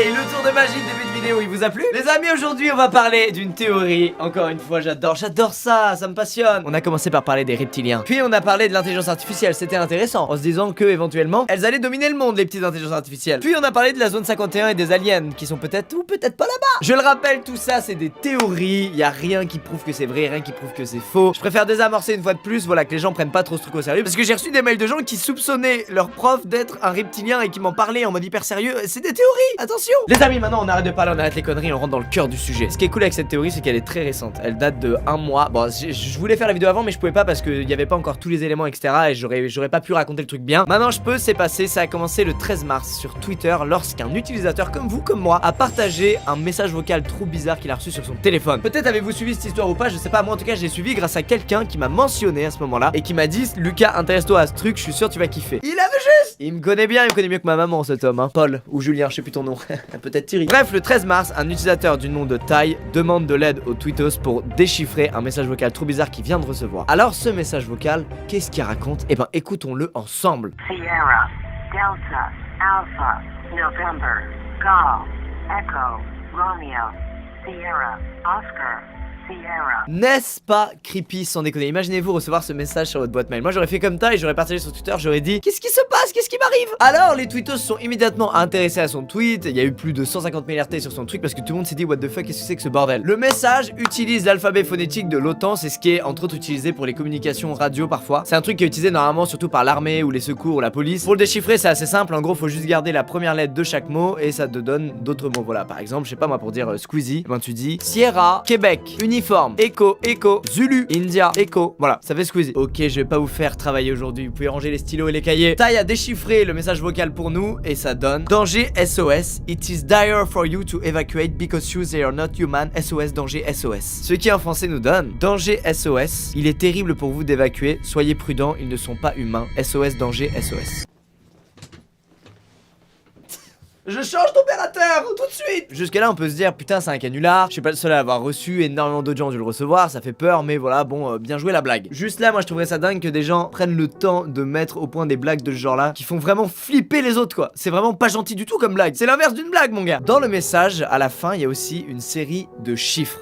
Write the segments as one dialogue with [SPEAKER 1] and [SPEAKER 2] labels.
[SPEAKER 1] Hey, le tour de magie de début de vidéo, il vous a plu? Les amis, aujourd'hui on va parler d'une théorie. Encore une fois, j'adore ça, ça me passionne. On a commencé par parler des reptiliens, puis on a parlé de l'intelligence artificielle, c'était intéressant, en se disant que éventuellement elles allaient dominer le monde, les petites intelligences artificielles. Puis on a parlé de la zone 51 et des aliens, qui sont peut-être ou peut-être pas là-bas. Je le rappelle, tout ça c'est des théories, y a rien qui prouve que c'est vrai, rien qui prouve que c'est faux. Je préfère désamorcer une fois de plus, voilà, que les gens prennent pas trop ce truc au sérieux, parce que j'ai reçu des mails de gens qui soupçonnaient leur prof d'être un reptilien et qui m'en parlaient en mode hyper sérieux. C'est des théories, attention. Les amis, maintenant on arrête de parler, on arrête les conneries, on rentre dans le cœur du sujet. Ce qui est cool avec cette théorie, c'est qu'elle est très récente. Elle date de 1 mois. Bon, je voulais faire la vidéo avant, mais je pouvais pas parce qu'il y avait pas encore tous les éléments, etc. Et j'aurais pas pu raconter le truc bien. Maintenant, je peux, c'est passé. Ça a commencé le 13 mars sur Twitter lorsqu'un utilisateur comme vous, comme moi, a partagé un message vocal trop bizarre qu'il a reçu sur son téléphone. Peut-être avez-vous suivi cette histoire ou pas, je sais pas. Moi, en tout cas, j'ai suivi grâce à quelqu'un qui m'a mentionné à ce moment-là et qui m'a dit Lucas, intéresse-toi à ce truc, je suis sûr tu vas kiffer. Il avait juste. Il me connaît bien, il me connaît mieux que ma maman, cet homme, hein. Paul ou Julien, je sais plus ton nom. Peut-être Thierry. Bref, le 13 mars, un utilisateur du nom de Tai demande de l'aide au Twittos pour déchiffrer un message vocal trop bizarre qu'il vient de recevoir. Alors ce message vocal, qu'est-ce qu'il raconte? Eh ben écoutons-le ensemble.
[SPEAKER 2] Sierra, Delta, Alpha, November, Golf, Echo, Romeo, Sierra, Oscar, Sierra.
[SPEAKER 1] N'est-ce pas creepy sans déconner? Imaginez-vous recevoir ce message sur votre boîte mail. Moi j'aurais fait comme ça et j'aurais partagé sur Twitter, j'aurais dit qu'est-ce qui se passe? Qu'est-ce qui m'arrive? Alors les tweetos sont immédiatement intéressés à son tweet. Il y a eu plus de 150 000 RT sur son truc parce que tout le monde s'est dit what the fuck, qu'est-ce que c'est que ce bordel? Le message utilise l'alphabet phonétique de l'OTAN, c'est ce qui est entre autres utilisé pour les communications radio parfois. C'est un truc qui est utilisé normalement surtout par l'armée ou les secours ou la police. Pour le déchiffrer c'est assez simple, en gros faut juste garder la première lettre de chaque mot et ça te donne d'autres mots. Voilà, par exemple, je sais pas moi, pour dire Squeezie, ben tu dis Sierra, Québec, uniforme, Echo, Echo, Zulu, India, Echo. Voilà, ça fait Squeezie. Ok, je vais pas vous faire travailler aujourd'hui, vous pouvez ranger les stylos et les cahiers. Tai a déchiffré le message vocal pour nous et ça donne danger SOS. It is dire for you to evacuate because you they are not human. SOS, danger SOS. Ce qui en français nous donne danger SOS. Il est terrible pour vous d'évacuer. Soyez prudents, ils ne sont pas humains. SOS, danger SOS. Je change d'opérateur tout de suite. Jusque là on peut se dire putain c'est un canular, je suis pas le seul à l'avoir reçu, énormément d'autres gens ont dû le recevoir, ça fait peur mais voilà bon bien joué la blague. Juste là moi je trouverais ça dingue que des gens prennent le temps de mettre au point des blagues de ce genre là qui font vraiment flipper les autres quoi. C'est vraiment pas gentil du tout comme blague, c'est l'inverse d'une blague mon gars. Dans le message à la fin il y a aussi une série de chiffres.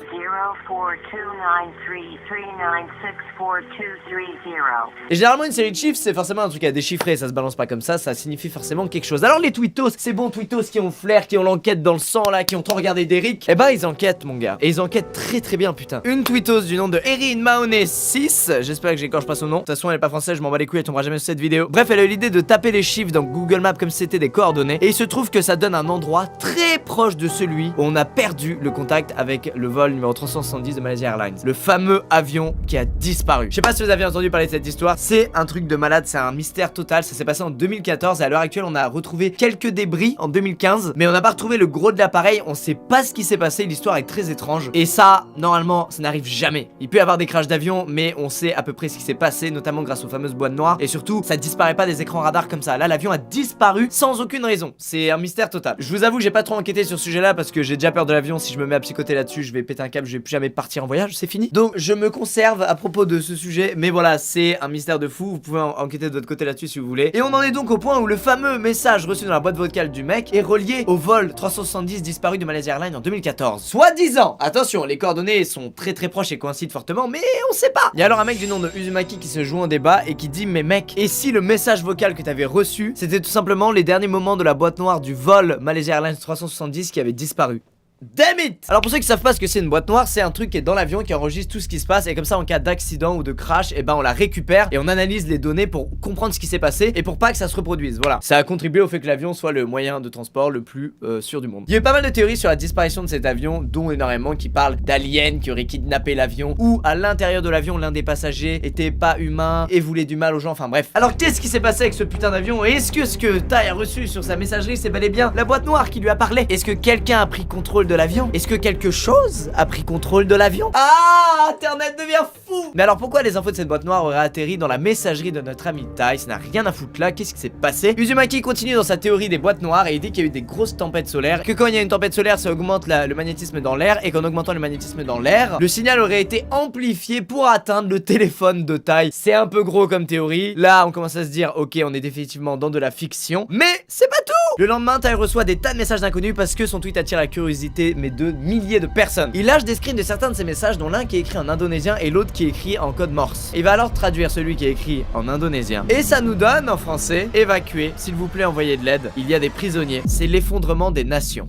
[SPEAKER 2] 0429339642330.
[SPEAKER 1] Et généralement une série de chiffres c'est forcément un truc à déchiffrer, ça se balance pas comme ça signifie forcément quelque chose. Alors les tweetos, ces bons tweetos qui ont le flair, qui ont l'enquête dans le sang là, qui ont trop regardé d'Eric, eh ben ils enquêtent mon gars. Et ils enquêtent très bien putain. Une tweetos du nom de Erin Mahoney 6, j'espère que j'écorche pas son nom. De toute façon elle est pas française, je m'en bats les couilles, elle tombera jamais sur cette vidéo. Bref elle a eu l'idée de taper les chiffres dans Google Maps comme si c'était des coordonnées. Et il se trouve que ça donne un endroit très proche de celui où on a perdu le contact avec le vol numéro 370 de Malaysia Airlines. Le fameux avion qui a disparu. Je sais pas si vous avez entendu parler de cette histoire, c'est un truc de malade, c'est un mystère total. Ça s'est passé en 2014 et à l'heure actuelle on a retrouvé quelques débris en 2015, mais on n'a pas retrouvé le gros de l'appareil, on sait pas ce qui s'est passé, l'histoire est très étrange. Et ça, normalement, ça n'arrive jamais. Il peut y avoir des crashs d'avion, mais on sait à peu près ce qui s'est passé, notamment grâce aux fameuses boîtes noires. Et surtout, ça disparaît pas des écrans radars comme ça. Là, l'avion a disparu sans aucune raison. C'est un mystère total. Je vous avoue, j'ai pas trop enquêté sur ce sujet-là parce que j'ai déjà peur de l'avion. Si je me mets à psychoter là-dessus, je vais péter un câble, je vais plus jamais partir en voyage, c'est fini. Donc, je me conserve à propos de ce sujet, mais voilà, c'est un mystère de fou. Vous pouvez enquêter de votre côté là-dessus si vous voulez. Et on en est donc au point où le fameux message reçu dans la boîte vocale du mec est relié au vol 370 disparu de Malaysia Airlines en 2014. Soi-disant. Attention, les coordonnées sont très proches et coïncident fortement, mais on sait pas. Il y a alors un mec du nom de Uzumaki qui se joue en débat et qui dit mais mec, et si le message vocal que t'avais reçu, c'était tout simplement les derniers moments de la boîte noire du vol Malaysia Airlines 370 qui avait disparu? Damn it! Alors pour ceux qui savent pas ce que c'est une boîte noire, c'est un truc qui est dans l'avion qui enregistre tout ce qui se passe et comme ça en cas d'accident ou de crash, et ben on la récupère et on analyse les données pour comprendre ce qui s'est passé et pour pas que ça se reproduise. Voilà, ça a contribué au fait que l'avion soit le moyen de transport le plus sûr du monde. Il y a eu pas mal de théories sur la disparition de cet avion, dont énormément qui parlent d'aliens qui auraient kidnappé l'avion ou à l'intérieur de l'avion l'un des passagers était pas humain et voulait du mal aux gens, enfin bref. Alors qu'est-ce qui s'est passé avec ce putain d'avion et est-ce que ce que Tai a reçu sur sa messagerie c'est bel et bien la boîte noire qui lui a parlé? Est-ce que quelqu'un a pris contrôle de l'avion? Est-ce que quelque chose a pris contrôle de l'avion? Ah, Internet devient fou! Mais alors pourquoi les infos de cette boîte noire auraient atterri dans la messagerie de notre ami Tai? Ça n'a rien à foutre là, qu'est-ce qui s'est passé? Uzumaki continue dans sa théorie des boîtes noires et il dit qu'il y a eu des grosses tempêtes solaires, que quand il y a une tempête solaire ça augmente le magnétisme dans l'air et qu'en augmentant le magnétisme dans l'air, le signal aurait été amplifié pour atteindre le téléphone de Tai. C'est un peu gros comme théorie, là on commence à se dire ok on est définitivement dans de la fiction, mais c'est pas tout! Le lendemain, Ty reçoit des tas de messages d'inconnus parce que son tweet attire la curiosité mais de milliers de personnes. Il lâche des screens de certains de ses messages, dont l'un qui est écrit en indonésien et l'autre qui est écrit en code morse. Il va alors traduire celui qui est écrit en indonésien et ça nous donne en français: évacuez, s'il vous plaît, envoyez de l'aide, il y a des prisonniers, c'est l'effondrement des nations.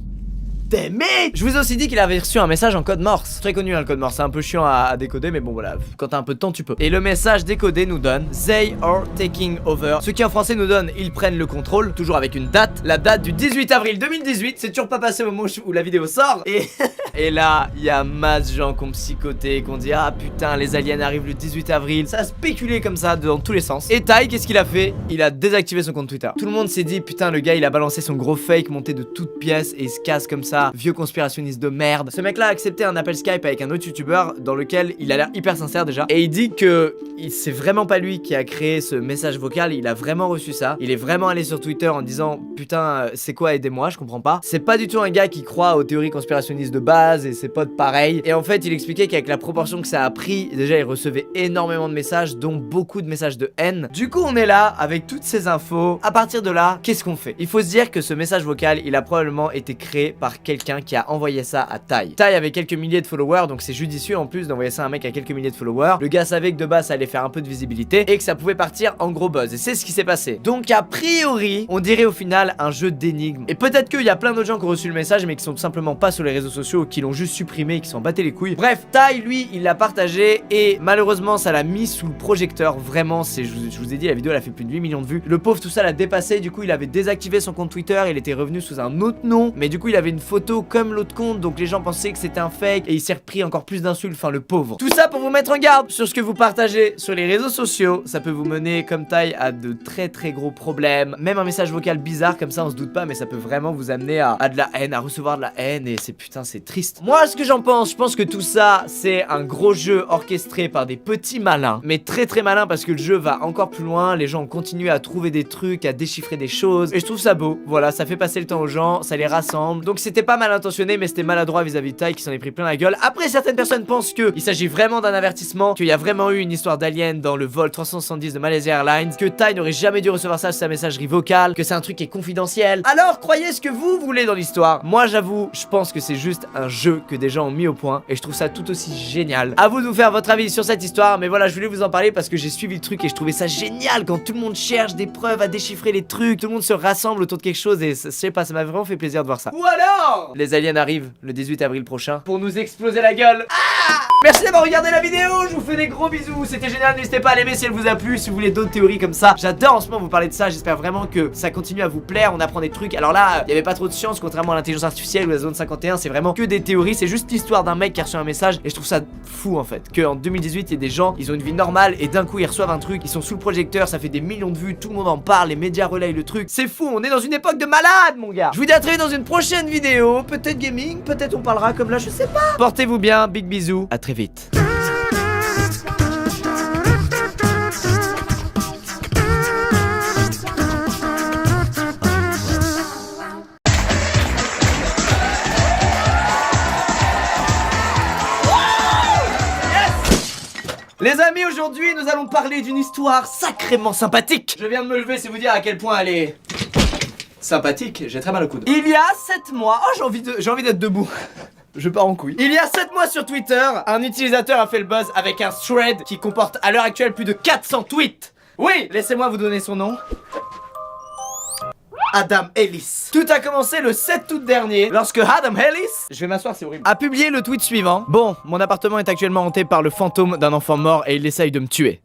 [SPEAKER 1] Je vous ai aussi dit qu'il avait reçu un message en code morse. Très connu, hein, le code morse, c'est un peu chiant à décoder, mais bon voilà, quand t'as un peu de temps tu peux. Et le message décodé nous donne They are taking over, ce qui en français nous donne ils prennent le contrôle, toujours avec une date, la date du 18 avril 2018. C'est toujours pas passé au moment où la vidéo sort. Et là, il y a masse de gens qui ont psychoté, qui ont dit ah putain, les aliens arrivent le 18 avril. Ça a spéculé comme ça dans tous les sens. Et Ty, qu'est-ce qu'il a fait? Il a désactivé son compte Twitter. Tout le monde s'est dit putain, le gars il a balancé son gros fake monté de toutes pièces et il se casse comme ça. Vieux conspirationniste de merde. Ce mec là a accepté un appel Skype avec un autre youtubeur dans lequel il a l'air hyper sincère déjà. Et il dit que c'est vraiment pas lui qui a créé ce message vocal. Il a vraiment reçu ça. Il est vraiment allé sur Twitter en disant putain c'est quoi, aidez-moi, je comprends pas. C'est pas du tout un gars qui croit aux théories conspirationnistes de base et ses potes pareil. Et en fait il expliquait qu'avec la proportion que ça a pris, déjà il recevait énormément de messages, dont beaucoup de messages de haine. Du coup on est là avec toutes ces infos. À partir de là, qu'est-ce qu'on fait? Il faut se dire que ce message vocal il a probablement été créé par quelqu'un qui a envoyé ça à Ty. Ty avait quelques milliers de followers, donc c'est judicieux en plus d'envoyer ça à un mec à quelques milliers de followers. Le gars savait que de base ça allait faire un peu de visibilité et que ça pouvait partir en gros buzz. Et c'est ce qui s'est passé. Donc a priori, on dirait au final un jeu d'énigmes. Et peut-être qu'il y a plein d'autres gens qui ont reçu le message mais qui sont tout simplement pas sur les réseaux sociaux, qui l'ont juste supprimé et qui s'en battaient les couilles. Bref, Ty lui, il l'a partagé et malheureusement ça l'a mis sous le projecteur. Vraiment, je vous ai dit, la vidéo elle a fait plus de 8 millions de vues. Le pauvre, tout ça l'a dépassé. Du coup, il avait désactivé son compte Twitter. Il était revenu sous un autre nom. Mais du coup, il avait une photo comme l'autre compte. Donc les gens pensaient que c'était un fake et il s'est repris encore plus d'insultes. Enfin, le pauvre. Tout ça pour vous mettre en garde sur ce que vous partagez sur les réseaux sociaux. Ça peut vous mener, comme Ty, à de très très gros problèmes. Même un message vocal bizarre comme ça, on se doute pas, mais ça peut vraiment vous amener à de la haine, à recevoir de la haine. Et c'est putain, c'est triste. Moi, ce que j'en pense, je pense que tout ça, c'est un gros jeu orchestré par des petits malins. Mais très très malins parce que le jeu va encore plus loin. Les gens continuent à trouver des trucs, à déchiffrer des choses. Et je trouve ça beau. Voilà, ça fait passer le temps aux gens, ça les rassemble. Donc c'était pas mal intentionné, mais c'était maladroit vis-à-vis de Ty qui s'en est pris plein la gueule. Après, certaines personnes pensent que il s'agit vraiment d'un avertissement, qu'il y a vraiment eu une histoire d'alien dans le vol 370 de Malaysia Airlines, que Ty n'aurait jamais dû recevoir ça sur sa messagerie vocale, que c'est un truc qui est confidentiel. Alors, croyez ce que vous voulez dans l'histoire. Moi, j'avoue, je pense que c'est juste un jeu que des gens ont mis au point et je trouve ça tout aussi génial. À vous de vous faire votre avis sur cette histoire, mais voilà, je voulais vous en parler parce que j'ai suivi le truc et je trouvais ça génial quand tout le monde cherche des preuves à déchiffrer les trucs, tout le monde se rassemble autour de quelque chose et je sais pas, ça m'a vraiment fait plaisir de voir ça. Ou alors, les aliens arrivent le 18 avril prochain pour nous exploser la gueule. Merci d'avoir regardé la vidéo, je vous fais des gros bisous, c'était génial, n'hésitez pas à l'aimer si elle vous a plu, si vous voulez d'autres théories comme ça. J'adore en ce moment vous parler de ça, j'espère vraiment que ça continue à vous plaire, on apprend des trucs. Alors là, il y avait pas trop de science contrairement à l'intelligence artificielle ou la zone 51, c'est vraiment que des théories, c'est juste l'histoire d'un mec qui a reçu un message et je trouve ça fou en fait, qu'en 2018 il y a des gens, ils ont une vie normale et d'un coup ils reçoivent un truc, ils sont sous le projecteur, ça fait des millions de vues, tout le monde en parle, les médias relayent le truc, c'est fou, on est dans une époque de malade mon gars. Je vous dis à très vite dans une prochaine vidéo, peut-être gaming, peut-être on parlera comme là, je sais pas. Portez-vous bien, big bisous, à très vite. Les amis, aujourd'hui nous allons parler d'une histoire sacrément sympathique. Je viens de me lever, c'est vous dire à quel point elle est sympathique, j'ai très mal au coude. Il y a 7 mois, oh j'ai envie d'être debout. Je pars en couille. Il y a 7 mois sur Twitter, un utilisateur a fait le buzz avec un thread qui comporte à l'heure actuelle plus de 400 tweets. Oui, laissez-moi vous donner son nom. Adam Ellis. Tout a commencé le 7 août dernier lorsque Adam Ellis, je vais m'asseoir, c'est horrible, a publié le tweet suivant. Bon, mon appartement est actuellement hanté par le fantôme d'un enfant mort et il essaye de me tuer.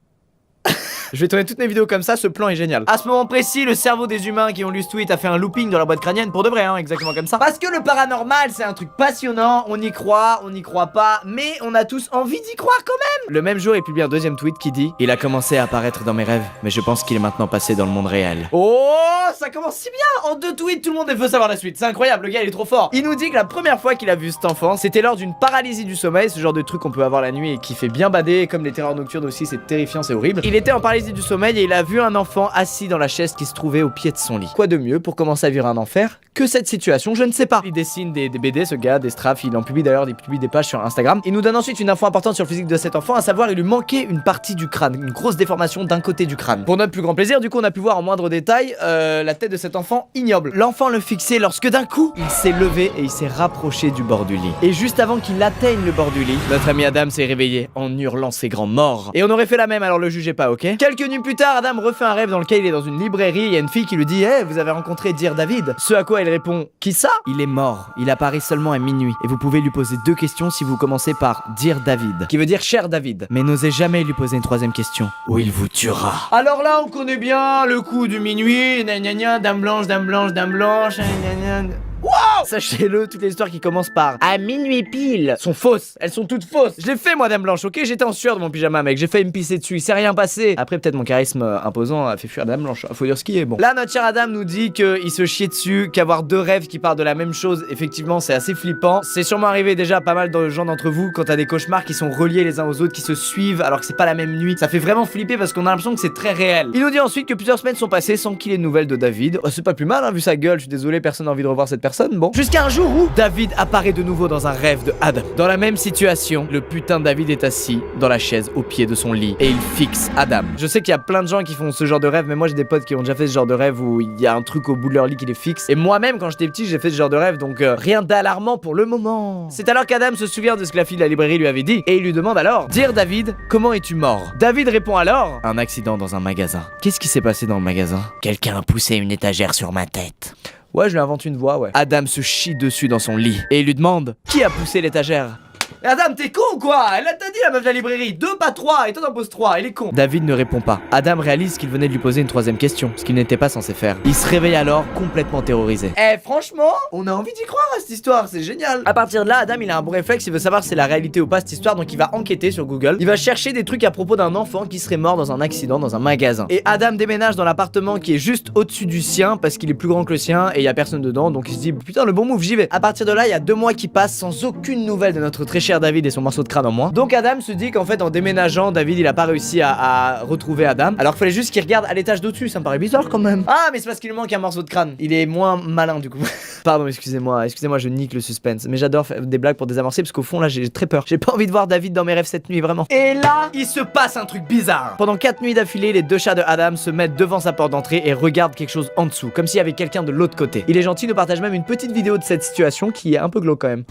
[SPEAKER 1] Je vais tourner toutes mes vidéos comme ça, ce plan est génial. À ce moment précis, le cerveau des humains qui ont lu ce tweet a fait un looping dans leur boîte crânienne, pour de vrai, hein, exactement comme ça. Parce que le paranormal, c'est un truc passionnant, on y croit pas, mais on a tous envie d'y croire quand même. Le même jour, il publie un deuxième tweet qui dit: il a commencé à apparaître dans mes rêves, mais je pense qu'il est maintenant passé dans le monde réel. Oh, ça commence si bien. En 2 tweets, tout le monde veut savoir la suite, c'est incroyable, le gars il est trop fort. Il nous dit que la première fois qu'il a vu cet enfant, c'était lors d'une paralysie du sommeil, ce genre de truc qu'on peut avoir la nuit et qui fait bien bader, comme les terreurs nocturnes aussi, c'est terrifiant, c'est horrible. Il était en paralysie du sommeil et il a vu un enfant assis dans la chaise qui se trouvait au pied de son lit. Quoi de mieux pour commencer à vivre un enfer que cette situation, je ne sais pas. Il dessine des BD, ce gars, des strafs, il en publie d'ailleurs, il publie des pages sur Instagram. Il nous donne ensuite une info importante sur le physique de cet enfant, à savoir il lui manquait une partie du crâne, une grosse déformation d'un côté du crâne. Pour notre plus grand plaisir, du coup on a pu voir en moindre détail la tête de cet enfant ignoble. L'enfant le fixait lorsque d'un coup, il s'est levé et il s'est rapproché du bord du lit. Et juste avant qu'il atteigne le bord du lit, notre ami Adam s'est réveillé en hurlant ses grands morts. Et on aurait fait la même, alors le jugez pas, ok? Quelques nuits plus tard, Adam refait un rêve dans lequel il est dans une librairie, il y a une fille qui lui dit hey, vous avez rencontré Dear David? Ce à quoi elle répond qui ça? Il est mort, il apparaît seulement à minuit et vous pouvez lui poser 2 questions si vous commencez par Dear David, qui veut dire cher David. Mais n'osez jamais lui poser une 3e question, ou il vous tuera. Alors là on connaît bien le coup du minuit, gna gna gna, dame blanche, dame blanche, dame blanche, gna gna. Wow! Sachez-le, toutes les histoires qui commencent par à minuit pile sont fausses, elles sont toutes fausses. Je l'ai fait moi Dame Blanche, ok? J'étais en sueur de mon pyjama mec, j'ai failli me pisser dessus, il s'est rien passé. Après peut-être mon charisme imposant a fait fuir Dame Blanche, faut dire ce qui est bon. Là notre cher Adam nous dit qu'il se chiait dessus, qu'avoir 2 rêves qui parlent de la même chose, effectivement c'est assez flippant. C'est sûrement arrivé déjà à pas mal de gens d'entre vous quand t'as des cauchemars qui sont reliés les uns aux autres, qui se suivent alors que c'est pas la même nuit. Ça fait vraiment flipper parce qu'on a l'impression que c'est très réel. Il nous dit ensuite que plusieurs semaines sont passées sans qu'il ait de nouvelles de David. Oh, c'est pas plus mal hein, vu sa gueule, je suis désolé, personne n'a envie de revoir cette personne, bon. Jusqu'à un jour où David apparaît de nouveau dans un rêve de Adam. Dans la même situation, le putain de David est assis dans la chaise au pied de son lit et il fixe Adam. Je sais qu'il y a plein de gens qui font ce genre de rêve, mais moi j'ai des potes qui ont déjà fait ce genre de rêve où il y a un truc au bout de leur lit qui les fixe. Et moi-même quand j'étais petit j'ai fait ce genre de rêve, donc rien d'alarmant pour le moment. C'est alors qu'Adam se souvient de ce que la fille de la librairie lui avait dit et il lui demande alors Dear David, comment es-tu mort? David répond alors un accident dans un magasin. Qu'est-ce qui s'est passé dans le magasin? Quelqu'un a poussé une étagère sur ma tête. Ouais, je lui invente une voix, ouais. Adam se chie dessus dans son lit et il lui demande qui a poussé l'étagère. Adam, t'es con ou quoi? Elle t'a dit la meuf de la librairie, 2 pas 3, et toi t'en poses 3, il est con. David ne répond pas. Adam réalise qu'il venait de lui poser une 3e question, ce qu'il n'était pas censé faire. Il se réveille alors complètement terrorisé. Eh franchement, on a envie d'y croire à cette histoire, c'est génial. À partir de là, Adam il a un bon réflexe, il veut savoir si c'est la réalité ou pas cette histoire, donc il va enquêter sur Google. Il va chercher des trucs à propos d'un enfant qui serait mort dans un accident dans un magasin. Et Adam déménage dans l'appartement qui est juste au-dessus du sien parce qu'il est plus grand que le sien et il y a personne dedans, donc il se dit putain le bon move, j'y vais. À partir de là, il y a 2 mois qui passent sans aucune nouvelle de notre très cher David et son morceau de crâne en moins. Donc Adam se dit qu'en fait en déménageant, David il a pas réussi à retrouver Adam. Alors qu'il fallait juste qu'il regarde à l'étage d'au-dessus, ça me paraît bizarre quand même. Ah mais c'est parce qu'il lui manque un morceau de crâne. Il est moins malin du coup. Pardon, excusez-moi, je nique le suspense. Mais j'adore faire des blagues pour désamorcer parce qu'au fond là j'ai très peur. J'ai pas envie de voir David dans mes rêves cette nuit vraiment. Et là, il se passe un truc bizarre. Pendant 4 nuits d'affilée, les 2 chats de Adam se mettent devant sa porte d'entrée et regardent quelque chose en dessous, comme s'il y avait quelqu'un de l'autre côté. Il est gentil, nous partage même une petite vidéo de cette situation qui est un peu glauque quand même.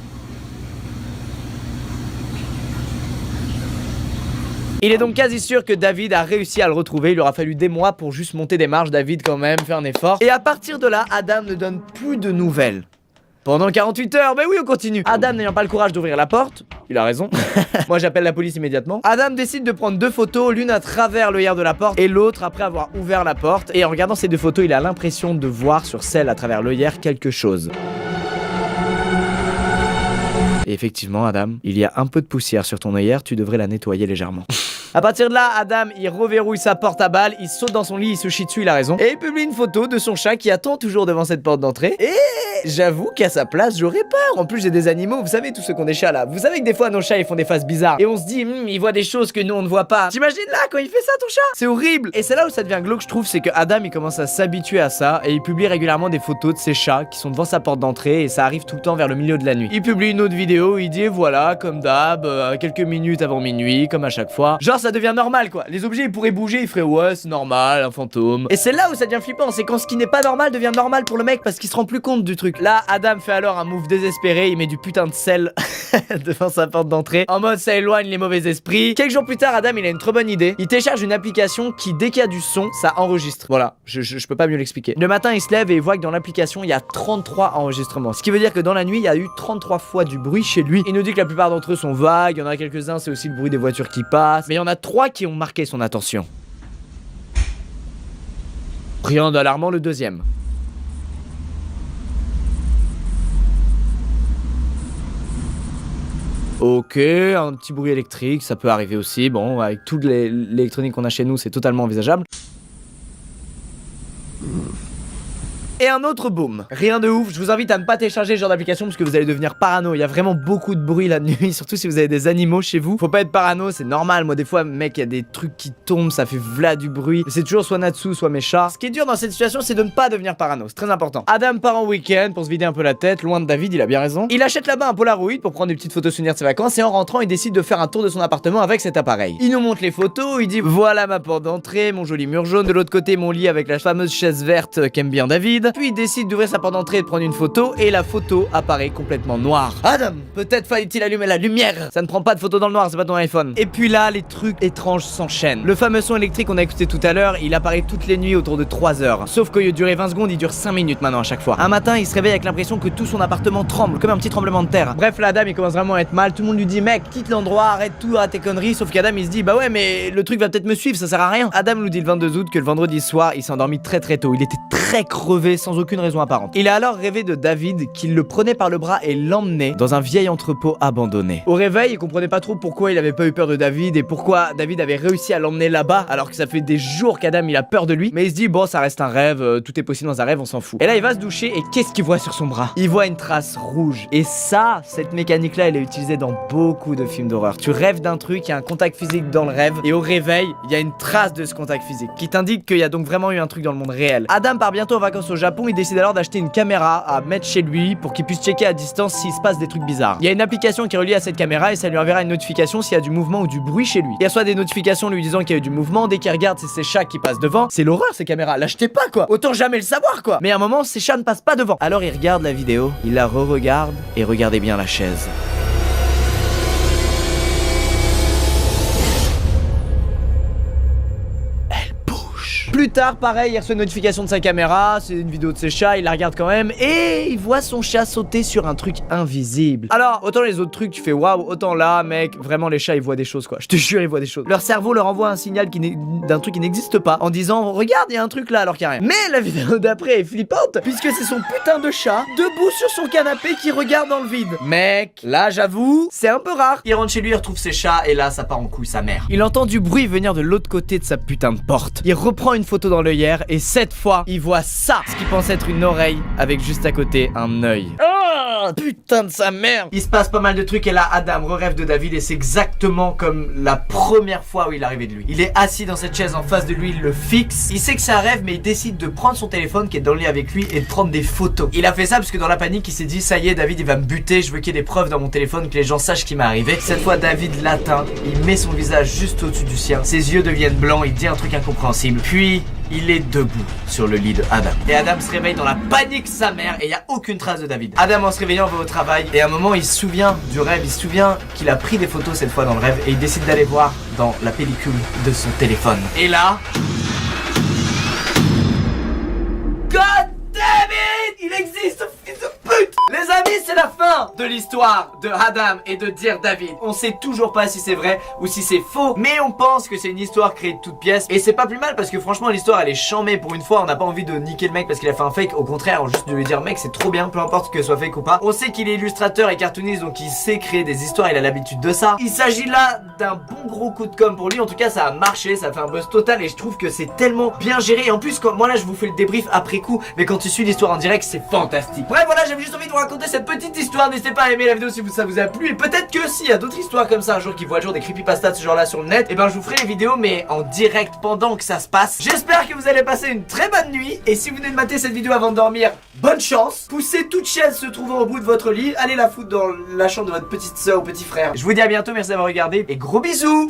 [SPEAKER 1] Il est donc quasi sûr que David a réussi à le retrouver. Il lui aura fallu des mois pour juste monter des marches. David quand même fait un effort. Et à partir de là, Adam ne donne plus de nouvelles. Pendant 48 heures, mais oui on continue. Adam n'ayant pas le courage d'ouvrir la porte, il a raison. Moi j'appelle la police immédiatement. Adam décide de prendre 2 photos, l'une à travers l'œillère de la porte et l'autre après avoir ouvert la porte. Et en regardant ces 2 photos, il a l'impression de voir sur celle à travers l'œillère quelque chose. Et effectivement Adam, il y a un peu de poussière sur ton œillère, tu devrais la nettoyer légèrement. À partir de là, Adam, il reverrouille sa porte à balles, il saute dans son lit, il se chie dessus, il a raison. Et il publie une photo de son chat qui attend toujours devant cette porte d'entrée. Et j'avoue qu'à sa place, j'aurais peur. En plus, j'ai des animaux, vous savez, tous ceux qui ont des chats là. Vous savez que des fois, nos chats, ils font des faces bizarres. Et on se dit, ils voient des choses que nous, on ne voit pas. T'imagines là, quand il fait ça, ton chat? C'est horrible. Et c'est là où ça devient glauque, je trouve, c'est que Adam, il commence à s'habituer à ça. Et il publie régulièrement des photos de ses chats qui sont devant sa porte d'entrée. Et ça arrive tout le temps vers le milieu de la nuit. Il publie une autre vidéo, il dit, voilà, comme d'hab, quelques minutes avant minuit, comme à chaque fois. Genre, ça devient normal, quoi. Les objets ils pourraient bouger, il ferait ouais c'est normal, un fantôme. Et c'est là où ça devient flippant, c'est quand ce qui n'est pas normal devient normal pour le mec parce qu'il se rend plus compte du truc. Là Adam fait alors un move désespéré, il met du putain de sel devant sa porte d'entrée en mode ça éloigne les mauvais esprits. Quelques jours plus tard Adam il a une trop bonne idée, il télécharge une application qui dès qu'il y a du son ça enregistre. Voilà, je peux pas mieux l'expliquer. Le matin il se lève et il voit que dans l'application il y a 33 enregistrements, ce qui veut dire que dans la nuit il y a eu 33 fois du bruit chez lui. Il nous dit que la plupart d'entre eux sont vagues, il y en a quelques-uns c'est aussi le bruit des voitures qui passent, mais il y en a 3 qui ont marqué son attention. Rien d'alarmant le deuxième. Ok, un petit bruit électrique, ça peut arriver aussi. Bon, avec toute l'électronique qu'on a chez nous, c'est totalement envisageable. Et un autre boom. Rien de ouf, je vous invite à ne pas télécharger ce genre d'application parce que vous allez devenir parano. Il y a vraiment beaucoup de bruit la nuit, surtout si vous avez des animaux chez vous. Faut pas être parano, c'est normal. Moi, des fois, mec, il y a des trucs qui tombent, ça fait v'là du bruit. C'est toujours soit Natsu, soit mes chats. Ce qui est dur dans cette situation, c'est de ne pas devenir parano. C'est très important. Adam part en week-end pour se vider un peu la tête, loin de David, il a bien raison. Il achète là-bas un Polaroid pour prendre des petites photos souvenirs de ses vacances et en rentrant, il décide de faire un tour de son appartement avec cet appareil. Il nous montre les photos, il dit voilà ma porte d'entrée, mon joli mur jaune, de l'autre côté mon lit avec la fameuse chaise verte qu'aime bien David. Puis il décide d'ouvrir sa porte d'entrée et de prendre une photo et la photo apparaît complètement noire. Adam, peut-être fallait-il allumer la lumière. Ça ne prend pas de photos dans le noir, c'est pas ton iPhone. Et puis là, les trucs étranges s'enchaînent. Le fameux son électrique qu'on a écouté tout à l'heure, il apparaît toutes les nuits autour de 3 heures. Sauf qu'au lieu de durer 20 secondes, il dure 5 minutes maintenant à chaque fois. Un matin, il se réveille avec l'impression que tout son appartement tremble, comme un petit tremblement de terre. Bref, là, Adam, il commence vraiment à être mal. Tout le monde lui dit mec, quitte l'endroit, arrête tout, arrête tes conneries. Sauf qu'Adam, il se dit bah ouais, mais le truc va peut-être me suivre, ça sert à rien. Adam nous dit le 22 août que le vendredi soir, il s'est endormi très tôt. Il était très crevé sans aucune raison apparente. Il a alors rêvé de David qui le prenait par le bras et l'emmenait dans un vieil entrepôt abandonné. Au réveil, il comprenait pas trop pourquoi il avait pas eu peur de David et pourquoi David avait réussi à l'emmener là-bas alors que ça fait des jours qu'Adam il a peur de lui. Mais il se dit bon, ça reste un rêve, tout est possible dans un rêve, on s'en fout. Et là, il va se doucher et qu'est-ce qu'il voit sur son bras? Il voit une trace rouge. Et ça, cette mécanique-là, elle est utilisée dans beaucoup de films d'horreur. Tu rêves d'un truc, il y a un contact physique dans le rêve et au réveil, il y a une trace de ce contact physique qui t'indique qu'il y a donc vraiment eu un truc dans le monde réel. Adam part bientôt en vacances au Japon, il décide alors d'acheter une caméra à mettre chez lui pour qu'il puisse checker à distance s'il se passe des trucs bizarres. Il y a une application qui est reliée à cette caméra et ça lui enverra une notification s'il y a du mouvement ou du bruit chez lui. Il y a soit des notifications lui disant qu'il y a eu du mouvement, dès qu'il regarde c'est ses chats qui passent devant. C'est l'horreur ces caméras, l'achetez pas quoi. Autant jamais le savoir quoi. Mais à un moment ses chats ne passent pas devant. Alors il regarde la vidéo, il la re-regarde et regardez bien la chaise. Plus tard, pareil, il reçoit une notification de sa caméra, c'est une vidéo de ses chats, il la regarde quand même, et il voit son chat sauter sur un truc invisible. Alors, autant les autres trucs, tu fais waouh, autant là, mec, vraiment les chats, ils voient des choses quoi. Je te jure, ils voient des choses. Leur cerveau leur envoie un signal d'un truc qui n'existe pas, en disant, regarde, il y a un truc là, alors qu'il y a rien. Mais la vidéo d'après est flippante, puisque c'est son putain de chat, debout sur son canapé, qui regarde dans le vide. Mec, là, j'avoue, c'est un peu rare. Il rentre chez lui, il retrouve ses chats, et là, ça part en couille sa mère. Il entend du bruit venir de l'autre côté de sa putain de porte. Il reprend une photo dans l'œillère et cette fois il voit ça, ce qui pense être une oreille avec juste à côté un œil. Oh putain de sa mère. Il se passe pas mal de trucs et là Adam rêve de David et c'est exactement comme la première fois où il est arrivé de lui. Il est assis dans cette chaise en face de lui, il le fixe, il sait que c'est un rêve mais il décide de prendre son téléphone qui est dans le lit avec lui et de prendre des photos. Il a fait ça parce que dans la panique il s'est dit ça y est David il va me buter, je veux qu'il y ait des preuves dans mon téléphone, que les gens sachent ce qui m'est arrivé. Cette fois David l'atteint, il met son visage juste au-dessus du sien, ses yeux deviennent blancs, il dit un truc incompréhensible, puis il est debout sur le lit de Adam. Et Adam se réveille dans la panique sa mère et il n'y a aucune trace de David. Adam en se réveillant va au travail et à un moment il se souvient du rêve, il se souvient qu'il a pris des photos cette fois dans le rêve et il décide d'aller voir dans la pellicule de son téléphone. Et là... God damn it! Il existe, ce fils de pute! Les amis, c'est la fin de l'histoire de Adam et de Dear David. On sait toujours pas si c'est vrai ou si c'est faux, mais on pense que c'est une histoire créée de toutes pièces. Et c'est pas plus mal parce que franchement l'histoire elle est chambée pour une fois. On n'a pas envie de niquer le mec parce qu'il a fait un fake. Au contraire, juste de lui dire mec c'est trop bien, peu importe que ce soit fake ou pas. On sait qu'il est illustrateur et cartooniste donc il sait créer des histoires, il a l'habitude de ça. Il s'agit là d'un bon gros coup de com pour lui. En tout cas ça a marché, ça a fait un buzz total et je trouve que c'est tellement bien géré. Et en plus quand moi là je vous fais le débrief après coup, mais quand tu suis l'histoire en direct c'est fantastique. Bref voilà, j'avais juste envie de vous raconter cette petite histoire. N'hésitez pas à aimer la vidéo si ça vous a plu. Et peut-être que s'il y a d'autres histoires comme ça un jour qui voient le jour, des creepypastas de ce genre là sur le net, et ben je vous ferai les vidéos mais en direct pendant que ça se passe. J'espère que vous allez passer une très bonne nuit. Et si vous venez de mater cette vidéo avant de dormir, bonne chance. Poussez toute chaise se trouvant au bout de votre lit, allez la foutre dans la chambre de votre petite soeur ou petit frère. Je vous dis à bientôt, merci d'avoir regardé et gros bisous.